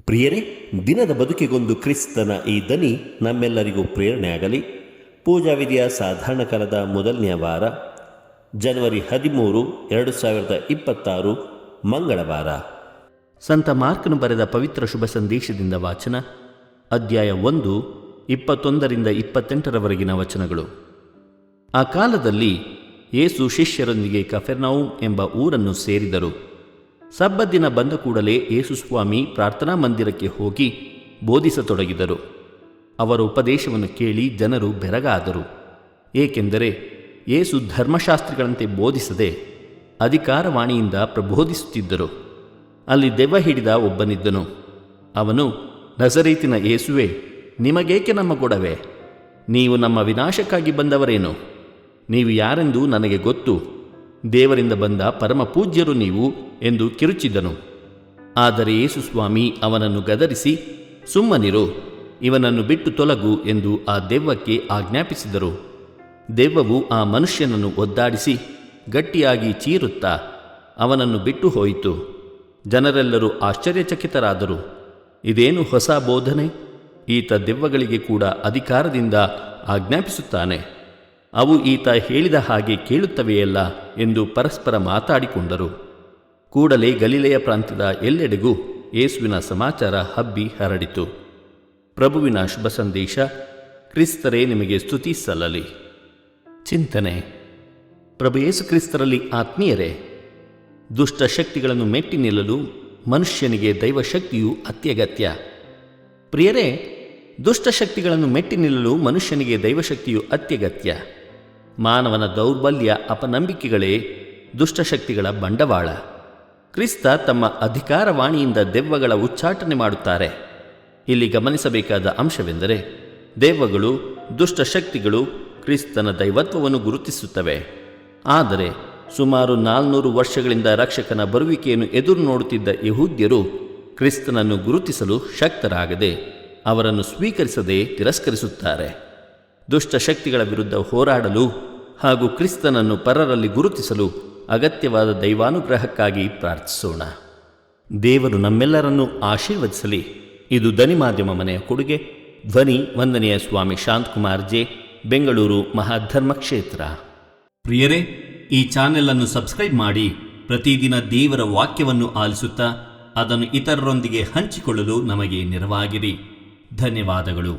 ಪ್ರಿಯರೇ, ದಿನದ ಬದುಕಿಗೊಂದು ಕ್ರಿಸ್ತನ ಈ ದನಿ ನಮ್ಮೆಲ್ಲರಿಗೂ ಪ್ರೇರಣೆ ಆಗಲಿ. ಪೂಜಾ ವಿಧಿಯ ಸಾಧಾರಣ ಕಾಲದ ಮೊದಲನೆಯ ವಾರ, ಜನವರಿ 13, 2026, ಮಂಗಳವಾರ. ಸಂತ ಮಾರ್ಕನು ಬರೆದ ಪವಿತ್ರ ಶುಭ ಸಂದೇಶದಿಂದ ವಾಚನ. ಅಧ್ಯಾಯ 1, 21ರಿಂದ 28ರವರೆಗಿನ ವಚನಗಳು. ಆ ಕಾಲದಲ್ಲಿ ಯೇಸು ಶಿಷ್ಯರೊಂದಿಗೆ ಕಫೆರ್ನೌಮ್ ಎಂಬ ಊರನ್ನು ಸೇರಿದರು. ಸಬ್ಬತ್ ದಿನ ಬಂದ ಕೂಡಲೇ ಯೇಸು ಸ್ವಾಮಿ ಪ್ರಾರ್ಥನಾ ಮಂದಿರಕ್ಕೆ ಹೋಗಿ ಬೋಧಿಸತೊಡಗಿದರು. ಅವರ ಉಪದೇಶವನ್ನು ಕೇಳಿ ಜನರು ಬೆರಗಾದರು. ಏಕೆಂದರೆ ಯೇಸು ಧರ್ಮಶಾಸ್ತ್ರಿಗಳಂತೆ ಬೋಧಿಸದೆ ಅಧಿಕಾರವಾಣಿಯಿಂದ ಪ್ರಬೋಧಿಸುತ್ತಿದ್ದರು. ಅಲ್ಲಿ ದೆವ್ವ ಹಿಡಿದ ಒಬ್ಬನಿದ್ದನು. ಅವನು, ನಜರೇತಿನ ಯೇಸುವೆ, ನಿಮಗೇಕೆ ನಮ್ಮ ಗೊಡವೆ? ನೀವು ನಮ್ಮ ವಿನಾಶಕ್ಕಾಗಿ ಬಂದವರೇನು? ನೀವು ಯಾರೆಂದು ನನಗೆ ಗೊತ್ತು. ದೇವರಿಂದ ಬಂದ ಪರಮ ಪೂಜ್ಯರು ನೀವು ಎಂದು ಕಿರುಚಿದನು. ಆದರೆ ಯೇಸು ಸ್ವಾಮಿ ಅವನನ್ನು ಗದರಿಸಿ, ಸುಮ್ಮನಿರು, ಇವನನ್ನು ಬಿಟ್ಟು ತೊಲಗು ಎಂದು ಆ ದೆವ್ವಕ್ಕೆ ಆಜ್ಞಾಪಿಸಿದರು. ದೆವ್ವವು ಆ ಮನುಷ್ಯನನ್ನು ಒದ್ದಾಡಿಸಿ ಗಟ್ಟಿಯಾಗಿ ಚೀರುತ್ತಾ ಅವನನ್ನು ಬಿಟ್ಟು ಹೋಯಿತು. ಜನರೆಲ್ಲರೂ ಆಶ್ಚರ್ಯಚಕಿತರಾದರು. ಇದೇನು ಹೊಸ ಬೋಧನೆ? ಈತ ದೆವ್ವಗಳಿಗೆ ಕೂಡ ಅಧಿಕಾರದಿಂದ ಆಜ್ಞಾಪಿಸುತ್ತಾನೆ. ಅವು ಈತ ಹೇಳಿದ ಹಾಗೆ ಕೇಳುತ್ತವೆಯಲ್ಲ ಎಂದು ಪರಸ್ಪರ ಮಾತಾಡಿಕೊಂಡರು. ಕೂಡಲೇ ಗಲಿಲೆಯ ಪ್ರಾಂತ್ಯದ ಎಲ್ಲೆಡೆಗೂ ಯೇಸುವಿನ ಸಮಾಚಾರ ಹಬ್ಬಿ ಹರಡಿತು. ಪ್ರಭುವಿನ ಶುಭ ಸಂದೇಶ. ಕ್ರಿಸ್ತರೇ ನಿಮಗೆ ಸ್ತುತಿ ಸಲ್ಲಲಿ. ಚಿಂತನೆ. ಪ್ರಭು ಯೇಸು ಕ್ರಿಸ್ತರಲ್ಲಿ ಆತ್ಮೀಯರೇ, ದುಷ್ಟ ಶಕ್ತಿಗಳನ್ನು ಮೆಟ್ಟಿ ನಿಲ್ಲಲು ಮನುಷ್ಯನಿಗೆ ದೈವಶಕ್ತಿಯು ಅತ್ಯಗತ್ಯ. ಪ್ರಿಯರೇ, ದುಷ್ಟಶಕ್ತಿಗಳನ್ನು ಮೆಟ್ಟಿ ನಿಲ್ಲಲು ಮನುಷ್ಯನಿಗೆ ದೈವಶಕ್ತಿಯು ಅತ್ಯಗತ್ಯ. ಮಾನವನ ದೌರ್ಬಲ್ಯ, ಅಪನಂಬಿಕೆಗಳೇ ದುಷ್ಟಶಕ್ತಿಗಳ ಬಂಡವಾಳ. ಕ್ರಿಸ್ತ ತಮ್ಮ ಅಧಿಕಾರವಾಣಿಯಿಂದ ದೆವ್ವಗಳ ಉಚ್ಚಾಟನೆ ಮಾಡುತ್ತಾರೆ. ಇಲ್ಲಿ ಗಮನಿಸಬೇಕಾದ ಅಂಶವೆಂದರೆ, ದೆವ್ವಗಳು, ದುಷ್ಟಶಕ್ತಿಗಳು ಕ್ರಿಸ್ತನ ದೈವತ್ವವನ್ನು ಗುರುತಿಸುತ್ತವೆ. ಆದರೆ ಸುಮಾರು 400 ವರ್ಷಗಳಿಂದ ರಕ್ಷಕನ ಬರುವಿಕೆಯನ್ನು ಎದುರು ನೋಡುತ್ತಿದ್ದ ಯಹೂದ್ಯರು ಕ್ರಿಸ್ತನನ್ನು ಗುರುತಿಸಲು ಶಕ್ತರಾಗದೆ ಅವರನ್ನು ಸ್ವೀಕರಿಸದೆ ತಿರಸ್ಕರಿಸುತ್ತಾರೆ. ದುಷ್ಟಶಕ್ತಿಗಳ ವಿರುದ್ಧ ಹೋರಾಡಲು ಹಾಗೂ ಕ್ರಿಸ್ತನನ್ನು ಪರರಲ್ಲಿ ಗುರುತಿಸಲು ಅಗತ್ಯವಾದ ದೈವಾನುಗ್ರಹಕ್ಕಾಗಿ ಪ್ರಾರ್ಥಿಸೋಣ. ದೇವರು ನಮ್ಮೆಲ್ಲರನ್ನೂ ಆಶೀರ್ವದಿಸಲಿ. ಇದು ಧ್ವನಿ ಮಾಧ್ಯಮ ಮನೆಯ ಕೊಡುಗೆ. ಧ್ವನಿ ವಂದನೆಯ ಸ್ವಾಮಿ ಶಾಂತಕುಮಾರ್ ಜೆ, ಬೆಂಗಳೂರು ಮಹಾಧರ್ಮ ಕ್ಷೇತ್ರ. ಪ್ರಿಯರೇ, ಈ ಚಾನೆಲ್ ಅನ್ನು ಸಬ್ಸ್ಕ್ರೈಬ್ ಮಾಡಿ ಪ್ರತಿದಿನ ದೇವರ ವಾಕ್ಯವನ್ನು ಆಲಿಸುತ್ತಾ ಅದನ್ನು ಇತರರೊಂದಿಗೆ ಹಂಚಿಕೊಳ್ಳಲು ನಮಗೆ ನೆರವಾಗಿರಿ. ಧನ್ಯವಾದಗಳು.